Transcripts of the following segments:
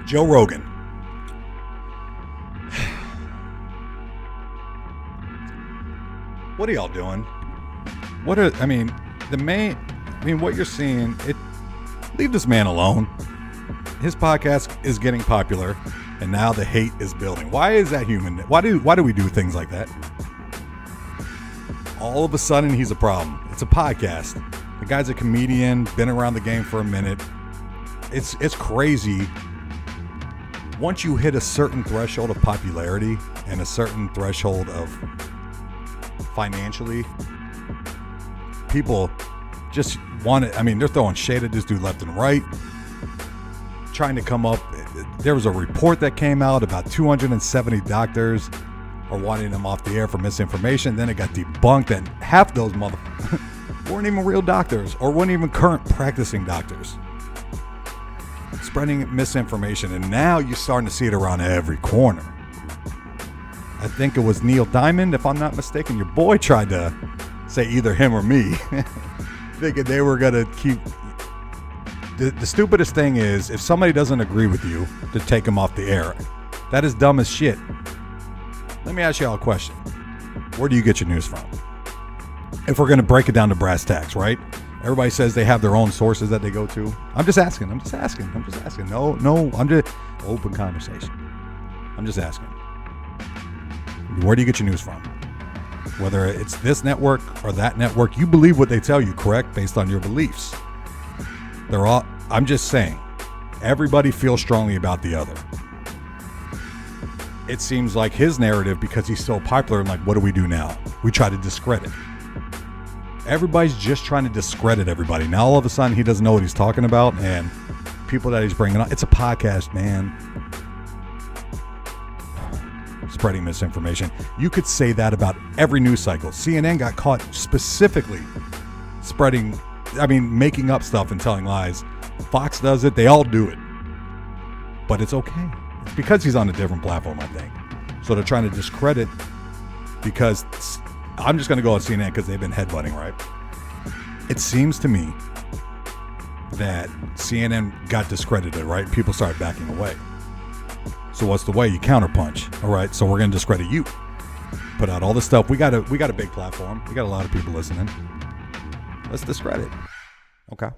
Joe Rogan. What are y'all doing? What you're seeing, leave this man alone. His podcast is getting popular, and now the hate is building. Why is that human? Why do we do things like that? All of a sudden, he's a problem. It's a podcast. The guy's a comedian, been around the game for a minute. It's crazy. Once you hit a certain threshold of popularity and a certain threshold of financially, people just want it. I mean, they're throwing shade at this dude left and right, trying to come up. There was a report that came out about 270 doctors are wanting him off the air for misinformation. Then it got debunked that half those motherfuckers weren't even real doctors or weren't even current practicing doctors. Spreading misinformation, and now you're starting to see it around every corner. I think it was Neil Diamond, if I'm not mistaken. Your boy tried to say either him or me, thinking they were going to keep... The stupidest thing is, if somebody doesn't agree with you, to take them off the air. That is dumb as shit. Let me ask y'all a question. Where do you get your news from? If we're going to break it down to brass tacks, right? Everybody says they have their own sources that they go to. I'm just asking. No, I'm just open conversation. I'm just asking. Where do you get your news from? Whether it's this network or that network, you believe what they tell you, correct? Based on your beliefs. I'm just saying, everybody feels strongly about the other. It seems like his narrative, because he's so popular, like, what do we do now? We try to discredit. Everybody's just trying to discredit everybody. Now all of a sudden he doesn't know what he's talking about, and people that he's bringing on. It's a podcast, man. Spreading misinformation. You could say that about every news cycle. CNN got caught specifically making up stuff and telling lies. Fox does it. They all do it. But it's okay. It's because he's on a different platform, I think. So they're trying to discredit, because I'm just going to go on CNN because they've been headbutting, right? It seems to me that CNN got discredited, right? People started backing away. So what's the way? You counterpunch. All right, so we're going to discredit you. Put out all this stuff. We got a big platform. We got a lot of people listening. Let's discredit. Okay.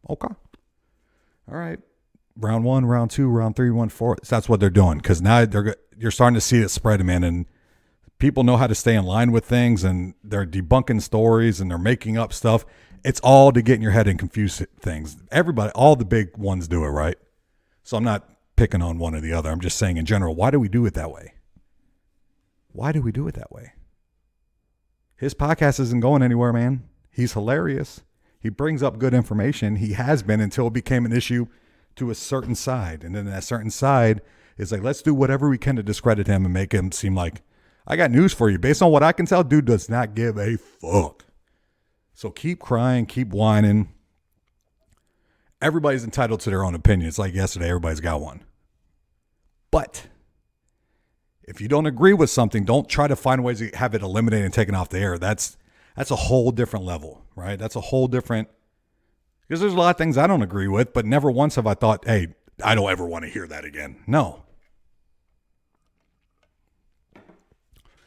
All right. Round 1, round 2, round 3, round 4. So that's what they're doing, because now you're starting to see it spread, man, and people know how to stay in line with things, and they're debunking stories, and they're making up stuff. It's all to get in your head and confuse things. Everybody, all the big ones do it, right? So I'm not picking on one or the other. I'm just saying in general, why do we do it that way? His podcast isn't going anywhere, man. He's hilarious. He brings up good information. He has been, until it became an issue to a certain side. And then that certain side is like, let's do whatever we can to discredit him and make him seem like, I got news for you. Based on what I can tell, dude does not give a fuck. So keep crying, keep whining. Everybody's entitled to their own opinion. It's like yesterday, everybody's got one. But if you don't agree with something, don't try to find ways to have it eliminated and taken off the air. That's a whole different level, right? That's a whole different, because there's a lot of things I don't agree with, but never once have I thought, hey, I don't ever want to hear that again. No.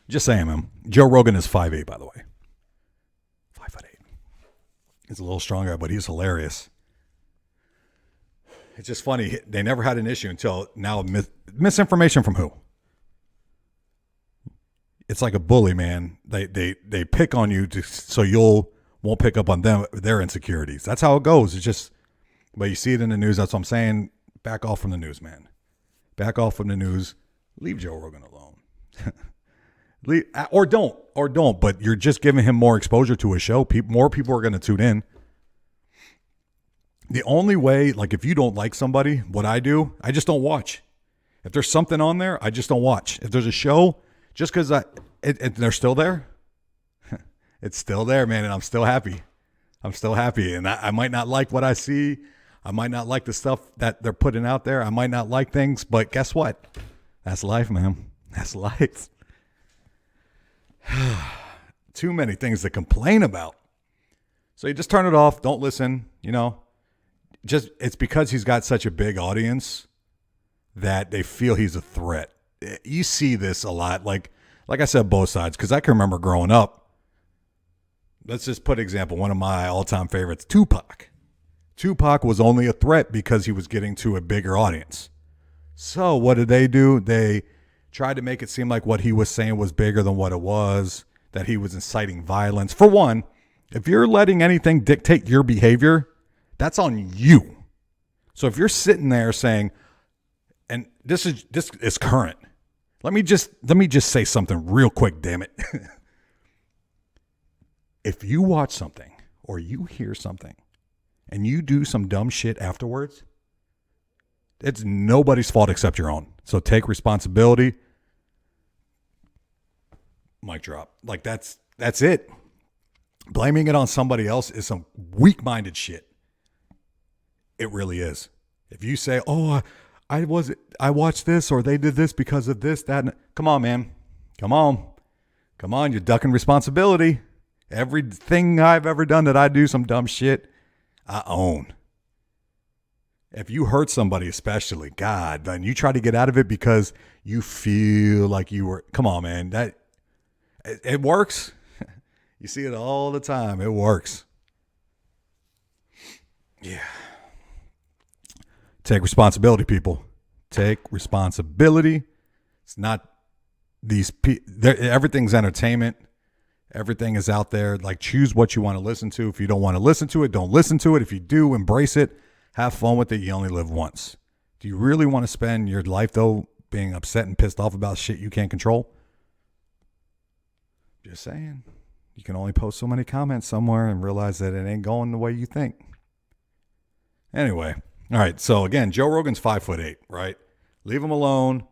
Just saying, man. Joe Rogan is 5'8", by the way. 5'8". He's a little stronger, but he's hilarious. It's just funny. They never had an issue until now. Misinformation from who? It's like a bully, man. They pick on you so you won't pick up on their insecurities. That's how it goes. It's just, but you see it in the news. That's what I'm saying. Back off from the news, man. Back off from the news. Leave Joe Rogan alone. Or don't. But you're just giving him more exposure to a show. More people are going to tune in. The only way, like, if you don't like somebody, what I do, I just don't watch. If there's something on there, I just don't watch. If there's a show, just because they're still there, it's still there, man, and I'm still happy. And I might not like what I see. I might not like the stuff that they're putting out there. I might not like things, but guess what? That's life, man. That's life. Too many things to complain about. So you just turn it off. Don't listen, Just it's because he's got such a big audience that they feel he's a threat. You see this a lot. Like I said, both sides, because I can remember growing up. Let's just put an example. One of my all-time favorites, Tupac. Tupac was only a threat because he was getting to a bigger audience. So what did they do? They tried to make it seem like what he was saying was bigger than what it was, that he was inciting violence. For one, if you're letting anything dictate your behavior, that's on you. So if you're sitting there saying, and this is current. Let me just say something real quick, damn it. If you watch something or you hear something and you do some dumb shit afterwards, it's nobody's fault except your own. So take responsibility. Mic drop. Like that's it. Blaming it on somebody else is some weak-minded shit. It really is. If you say, "Oh, I watched this or they did this because of this, that," come on, man. Come on. You're ducking responsibility. Everything I've ever done that I do some dumb shit, I own. If you hurt somebody, especially, God, then you try to get out of it because you feel like you were, come on, man. It works. You see it all the time. It works. Yeah. Take responsibility, people. Take responsibility. It's not everything's entertainment. Everything is out there. Like, choose what you want to listen to. If you don't want to listen to it, don't listen to it. If you do, embrace it. Have fun with it. You only live once. Do you really want to spend your life, though, being upset and pissed off about shit you can't control? Just saying. You can only post so many comments somewhere and realize that it ain't going the way you think. Anyway. All right. So, again, Joe Rogan's 5'8", right? Leave him alone.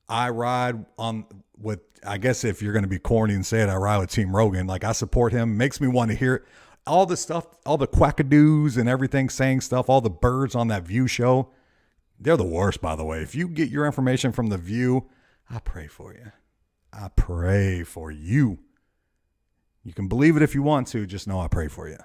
I ride on with, I guess if you're going to be corny and say it, I ride with Team Rogan. Like, I support him. Makes me want to hear all the stuff, all the quackadoos and everything saying stuff, all the birds on that View show. They're the worst, by the way. If you get your information from the View, I pray for you. I pray for you. You can believe it if you want to. Just know I pray for you.